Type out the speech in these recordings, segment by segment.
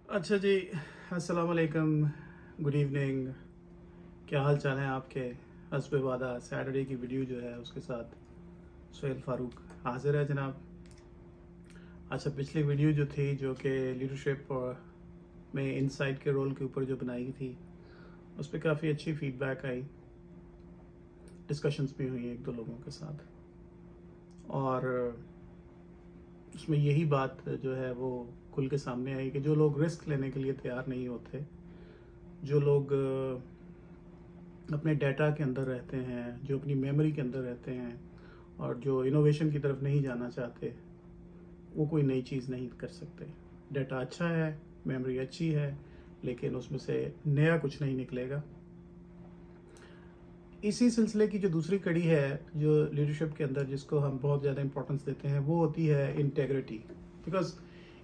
اچھا جی، السلام علیکم، گڈ ایوننگ. کیا حال چال ہیں آپ کے؟ حسب وعدہ سیٹرڈے کی ویڈیو جو ہے اس کے ساتھ سہیل فاروق حاضر ہے جناب. اچھا، پچھلی ویڈیو جو تھی جو کہ لیڈرشپ میں انسائٹ کے رول کے اوپر جو بنائی تھی اس پہ کافی اچھی فیڈ بیک آئی، ڈسکشنز بھی ہوئی ایک دو لوگوں کے ساتھ، اور اس میں یہی بات جو ہے وہ کھل کے سامنے آئی کہ جو لوگ رسک لینے کے لیے تیار نہیں ہوتے، جو لوگ اپنے ڈیٹا کے اندر رہتے ہیں، جو اپنی میموری کے اندر رہتے ہیں اور جو انوویشن کی طرف نہیں جانا چاہتے، وہ کوئی نئی چیز نہیں کر سکتے. ڈیٹا اچھا ہے، میموری اچھی ہے، لیکن اس میں سے نیا کچھ نہیں نکلے گا. اسی سلسلے کی جو دوسری کڑی ہے جو لیڈرشپ کے اندر جس کو ہم بہت زیادہ امپورٹنس دیتے ہیں وہ ہوتی ہے integrity. Because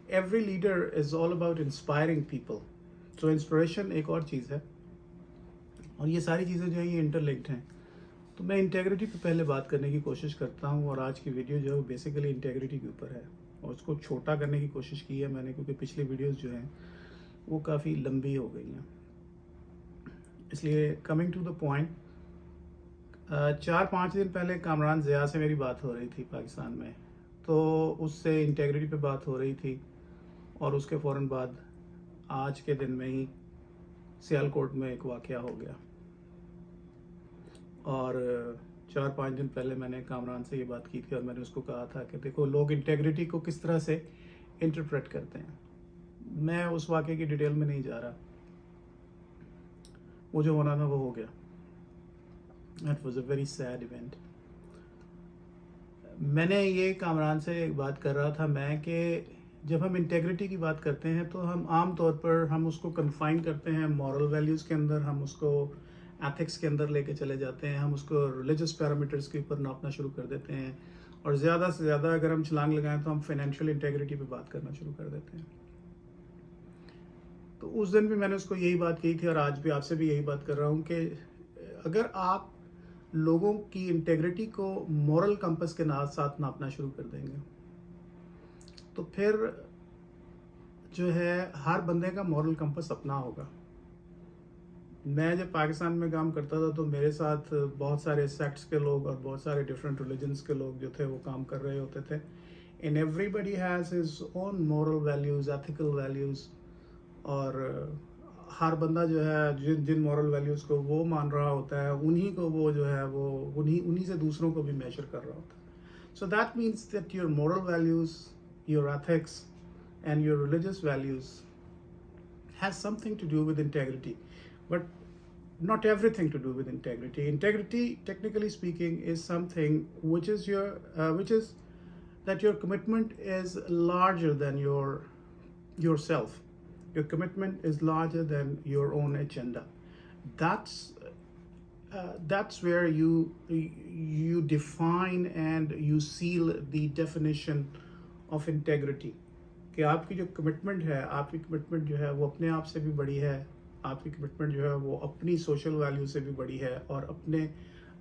every leader is all about inspiring people. So inspiration ایک اور چیز ہے، اور یہ ساری چیزیں جو ہیں یہ انٹر لنکڈ ہیں. تو میں انٹیگریٹی پہ پہلے بات کرنے کی کوشش کرتا ہوں، اور آج کی ویڈیو جو ہے وہ بیسیکلی انٹیگریٹی کے اوپر ہے، اور اس کو چھوٹا کرنے کی کوشش کی ہے میں نے کیونکہ پچھلی ویڈیوز جو ہیں وہ کافی لمبی ہو گئی ہیں. اس لیے کمنگ ٹو دا پوائنٹ، 4-5 دن پہلے کامران ضیاء سے میری بات ہو رہی تھی پاکستان میں، تو اس سے انٹیگریٹی پہ بات ہو رہی تھی، اور اس کے فوراً بعد آج کے دن میں ہی سیالکوٹ میں ایک واقعہ ہو گیا. اور 4-5 دن پہلے میں نے کامران سے یہ بات کی تھی، اور میں نے اس کو کہا تھا کہ دیکھو لوگ انٹیگریٹی کو کس طرح سے انٹرپریٹ کرتے ہیں. میں اس واقعے کی ڈیٹیل میں نہیں جا رہا، وہ جو ہونا تھا وہ ہو گیا. It was a very sad event. میں نے یہ کامران سے بات کر رہا تھا میں کہ جب ہم انٹیگریٹی کی بات کرتے ہیں تو ہم عام طور پر ہم اس کو کنفائن کرتے ہیں مورل ویلیوز کے اندر، ہم اس کو ایتھکس کے اندر لے کے چلے جاتے ہیں، ہم اس کو ریلیجس پیرامیٹرز کے اوپر ناپنا شروع کر دیتے ہیں، اور زیادہ سے زیادہ اگر ہم چھلانگ لگائیں تو ہم فائنینشیل انٹیگریٹی پہ بات کرنا شروع کر دیتے ہیں. تو اس دن بھی میں نے اس کو یہی بات کی تھی، اور آج بھی آپ سے بھی یہی بات کر رہا ہوں کہ اگر آپ لوگوں کی انٹیگریٹی کو مورل کمپس کے ساتھ ناپنا شروع کر دیں گے تو پھر جو ہے ہر بندے کا مورل کمپس اپنا ہوگا. میں جب پاکستان میں کام کرتا تھا تو میرے ساتھ بہت سارے سیکٹس کے لوگ اور بہت سارے ڈفرینٹ ریلیجنس کے لوگ جو تھے وہ کام کر رہے ہوتے تھے. And everybody has his own moral values, ethical values, اور ہر بندہ جو ہے جن مورل ویلیوز کو وہ مان رہا ہوتا ہے انہی کو وہ جو ہے وہ انہی سے دوسروں کو بھی میجر کر رہا ہوتا ہے. So that means that your moral values, your ethics and your religious values has something to do with integrity, but not everything to do with integrity. Integrity, technically speaking, is something which is which is that your commitment is larger than yourself. Your commitment is larger than your own agenda. That's where you define and you seal the definition of integrity. کہ آپ کی جو commitment ہے، آپ کی commitment جو ہے وہ اپنے آپ سے بھی بڑی ہے، آپ کی کمٹمنٹ جو ہے وہ اپنی سوشل ویلیو سے بھی بڑی ہے، اور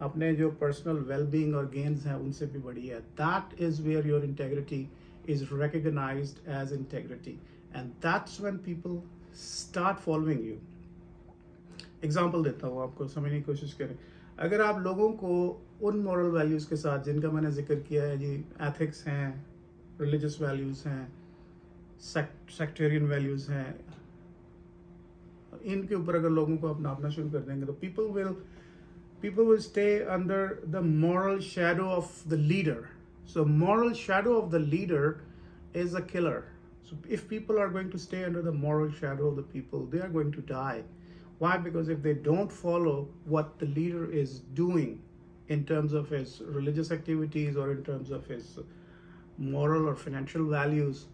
اپنے جو پرسنل ویل بینگ اور گینز ہیں ان سے بھی بڑی ہے. That is where your integrity is recognised as integrity, and that's when people start following you. Example دیتا ہوں آپ کو سمجھنے کی کوشش کریں. اگر آپ لوگوں کو ان مورل ویلیوز کے ساتھ جن کا میں نے ذکر کیا ہے، جی ایتھکس ہیں، ریلیجس ویلیوز ہیں، سیکٹیرین ویلیوز ہیں، ان کے اوپر اگر لوگوں کو اپنا شروع کر دیں گے تو people will stay under the moral shadow of the leader. So moral shadow of the leader is a killer. So if people are going to stay under the moral shadow of the people, they are going to die. Why? Because if they don't follow what the leader is doing in terms of his religious activities or in terms of his moral or financial values,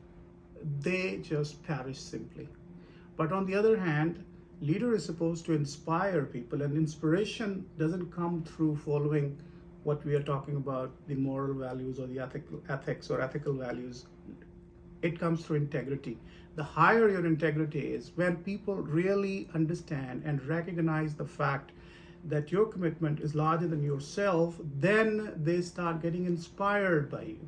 they just perish simply. But on the other hand, leader is supposed to inspire people, and inspiration doesn't come through following what we are talking about, the moral values or the ethics or ethical values. It comes through integrity. The higher your integrity is, when people really understand and recognize the fact that your commitment is larger than yourself, then they start getting inspired by you.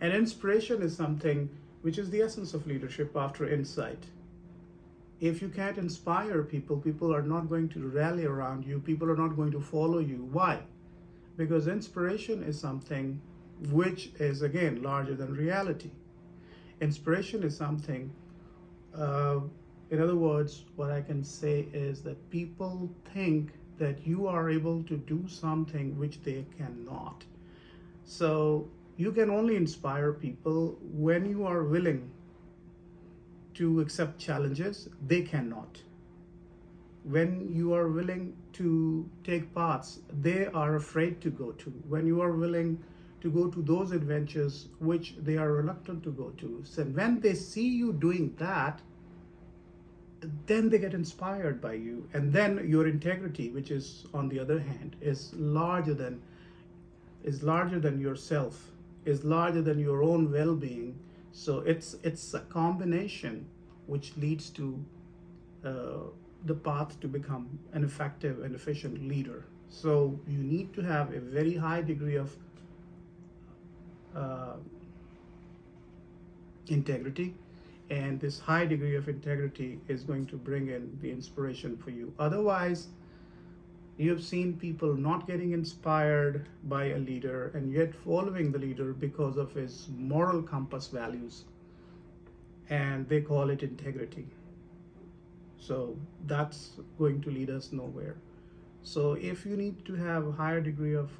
And inspiration is something which is the essence of leadership after insight. If you can't inspire people, people are not going to rally around you, people are not going to follow you. Why? Because inspiration is something which is, again, larger than reality. Inspiration is something, in other words, what I can say is that people think that you are able to do something which they cannot. So you can only inspire people when you are willing to accept challenges they cannot. When you are willing to take paths they are afraid to go to. When you are willing to go to those adventures which they are reluctant to go to. So when they see you doing that, then they get inspired by you. And then your integrity, which is on the other hand, is larger than yourself, is larger than your own well-being. So it's a combination which leads to the path to become an effective and efficient leader. So you need to have a very high degree of integrity, and this high degree of integrity is going to bring in the inspiration for you. Otherwise, you have seen people not getting inspired by a leader and yet following the leader because of his moral compass values, and they call it integrity. So that's going to lead us nowhere. So if you need to have a higher degree of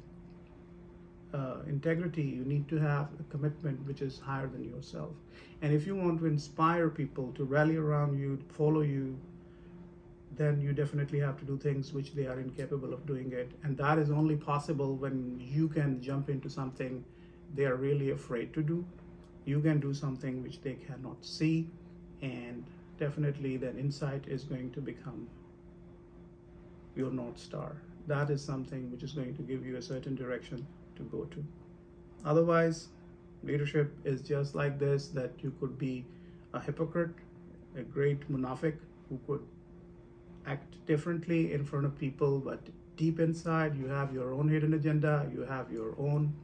integrity, you need to have a commitment which is higher than yourself. And if you want to inspire people to rally around you, follow you, then you definitely have to do things which they are incapable of doing it. And that is only possible when you can jump into something they are really afraid to do. You can do something which they cannot see, and definitely that insight is going to become your North Star. That is something which is going to give you a certain direction to go to. Otherwise, leadership is just like this, that you could be a hypocrite, a great munafiq who could act differently in front of people, but deep inside you have your own hidden agenda, you have your own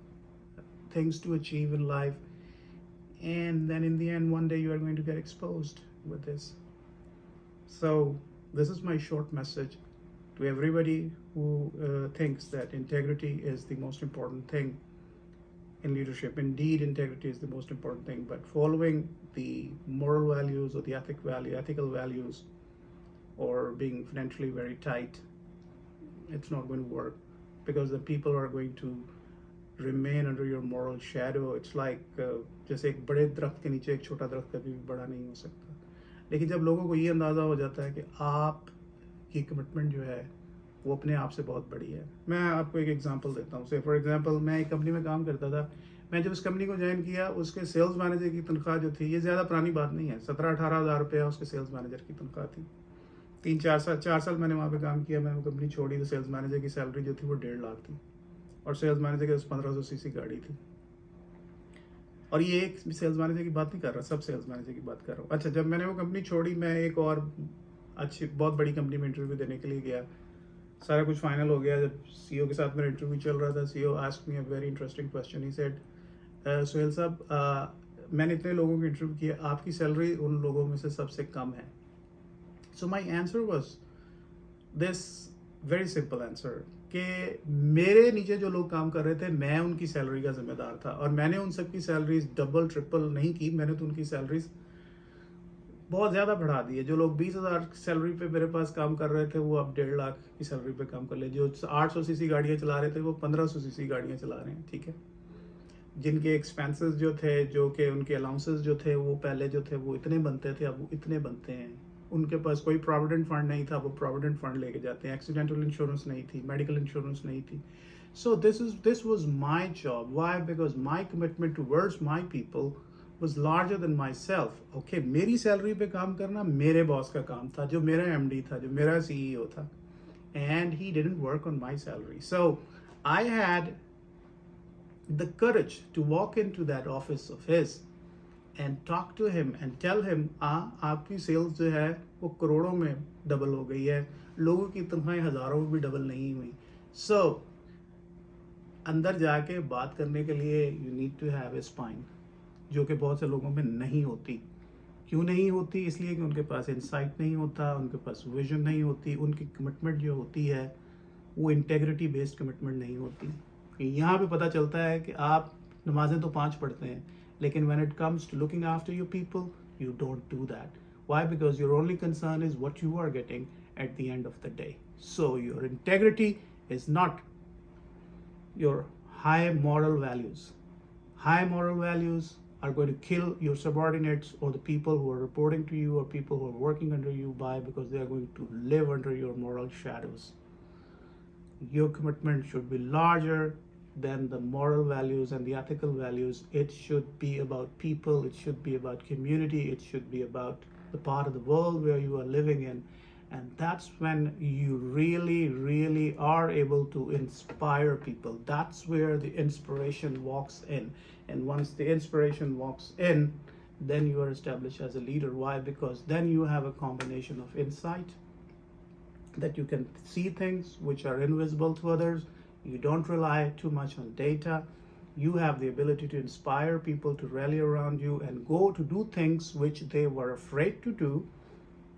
things to achieve in life, and then in the end one day you are going to get exposed with this. So this is my short message to everybody who thinks that integrity is the most important thing in leadership. Indeed, integrity is the most important thing, but following the moral values or the ethical values, or being financially very tight, it's not going to work, because the people are going to remain under your moral shadow. It's like जैसे एक बड़े दरख्त के नीचे एक छोटा दरख्त कभी भी बड़ा नहीं हो सकता. लेकिन जब लोगों को ये अंदाज़ा हो जाता है कि आप की कमिटमेंट जो है वो अपने आप से बहुत बड़ी है. मैं आपको एक एग्जांपल देता हूँ. से फॉर एग्जांपल मैं एक कंपनी में काम करता था. मैं जब उस कंपनी को ज्वाइन किया, उसके सेल्स मैनेजर की तनख्वाह जो थी, ये ज़्यादा पुरानी बात नहीं है, 17-18 हज़ार रुपया उसके सेल्स मैनेजर की तनख्वाह थी. 4 साल मैंने वहाँ पे काम किया. मैं वो कंपनी छोड़ी तो सेल्स मैनेजर की सैलरी जो थी वो 1.5 लाख थी, और सेल्स मैनेजर के 1500 सीसी गाड़ी थी. और ये एक सेल्स मैनेजर की बात नहीं कर रहा, सब सेल्स मैनेजर की बात कर रहा हूँ. अच्छा, जब मैंने वो कंपनी छोड़ी, मैं एक और अच्छी बहुत बड़ी कंपनी में इंटरव्यू देने के लिए गया. सारा कुछ फाइनल हो गया. जब सीईओ के साथ मेरा इंटरव्यू चल रहा था, CEO asked me a very interesting question. He said, Sohail साहब, मैंने इतने लोगों के इंटरव्यू किया, आपकी सैलरी उन लोगों में से सबसे कम है. So my answer was this very simple answer, कि मेरे नीचे जो लोग काम कर रहे थे, मैं उनकी सैलरी का जिम्मेदार था, और मैंने उन सबकी सैलरीज डबल ट्रिपल नहीं की. मैंने तो उनकी सैलरीज बहुत ज़्यादा बढ़ा दी है. जो लोग 20,000 सैलरी पे मेरे पास काम कर रहे थे, वो अब 1.5 लाख की सैलरी पे काम कर ले. जो 800 सीसी गाड़ियाँ चला रहे थे, वो 1500 सीसी गाड़ियाँ चला रहे हैं. ठीक है. जिनके एक्सपेंसेस जो थे, जो कि उनके अलाउंसेस जो थे, वो पहले जो थे वो इतने बनते थे, अब वो इतने बनते हैं. उनके पास कोई प्रोविडेंट फंड नहीं था, वो प्रोविडेंट फंड लेके जाते हैं. एक्सीडेंटल इंश्योरेंस नहीं थी, मेडिकल इंश्योरेंस नहीं थी. So this was my job. Why? Because my commitment towards my people was larger than myself. Okay, मेरी सैलरी पे काम करना मेरे बॉस का काम था, जो मेरा MD था, जो मेरा CEO था, and he didn't work on my salary. So I had the courage to walk into that office of his and talk to him and tell him, आपकी सेल्स जो है वो करोड़ों में डबल हो गई है, लोगों की तनख्वाहें हज़ारों में भी डबल नहीं हुई. So अंदर जाके बात करने के लिए you need to have a spine. جو کہ بہت سے لوگوں میں نہیں ہوتی. کیوں نہیں ہوتی؟ اس لیے کہ ان کے پاس انسائٹ نہیں ہوتا, ان کے پاس ویژن نہیں ہوتی, ان کی کمٹمنٹ جو ہوتی ہے وہ انٹیگریٹی بیسڈ کمٹمنٹ نہیں ہوتی. یہاں پہ پتہ چلتا ہے کہ آپ نمازیں تو 5 پڑھتے ہیں, لیکن when it comes to looking after your people, you don't do that. Why? Because your only concern is what you are getting at the end of the day. So your integrity is not your high moral values. High moral values are going to kill your subordinates or the people who are reporting to you or people who are working under you. Why? Because they are going to live under your moral shadows. Your commitment should be larger than the moral values and the ethical values. It should be about people, it should be about community, it should be about the part of the world where you are living in. And that's when you really are able to inspire people. That's where the inspiration walks in. And once the inspiration walks in, then you are established as a leader. Why? Because then you have a combination of insight, that you can see things which are invisible to others. You don't rely too much on data. You have the ability to inspire people to rally around you and go to do things which they were afraid to do.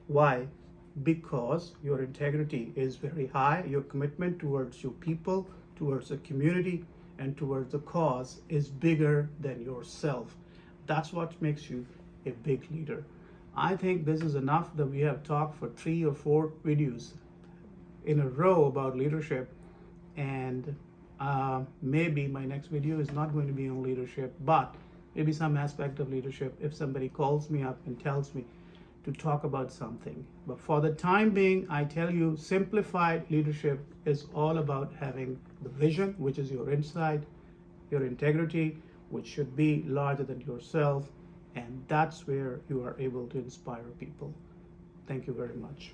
Why? Because your integrity is very high. Your commitment towards your people, towards the community, and towards the cause is bigger than yourself. That's what makes you a big leader. I think this is enough that we have talked for 3 or 4 videos in a row about leadership, and maybe my next video is not going to be on leadership, but maybe some aspect of leadership if somebody calls me up and tells me to talk about something. But for the time being, I tell you, simplified leadership is all about having the vision, which is your insight, your integrity, which should be larger than yourself, and that's where you are able to inspire people. Thank you very much.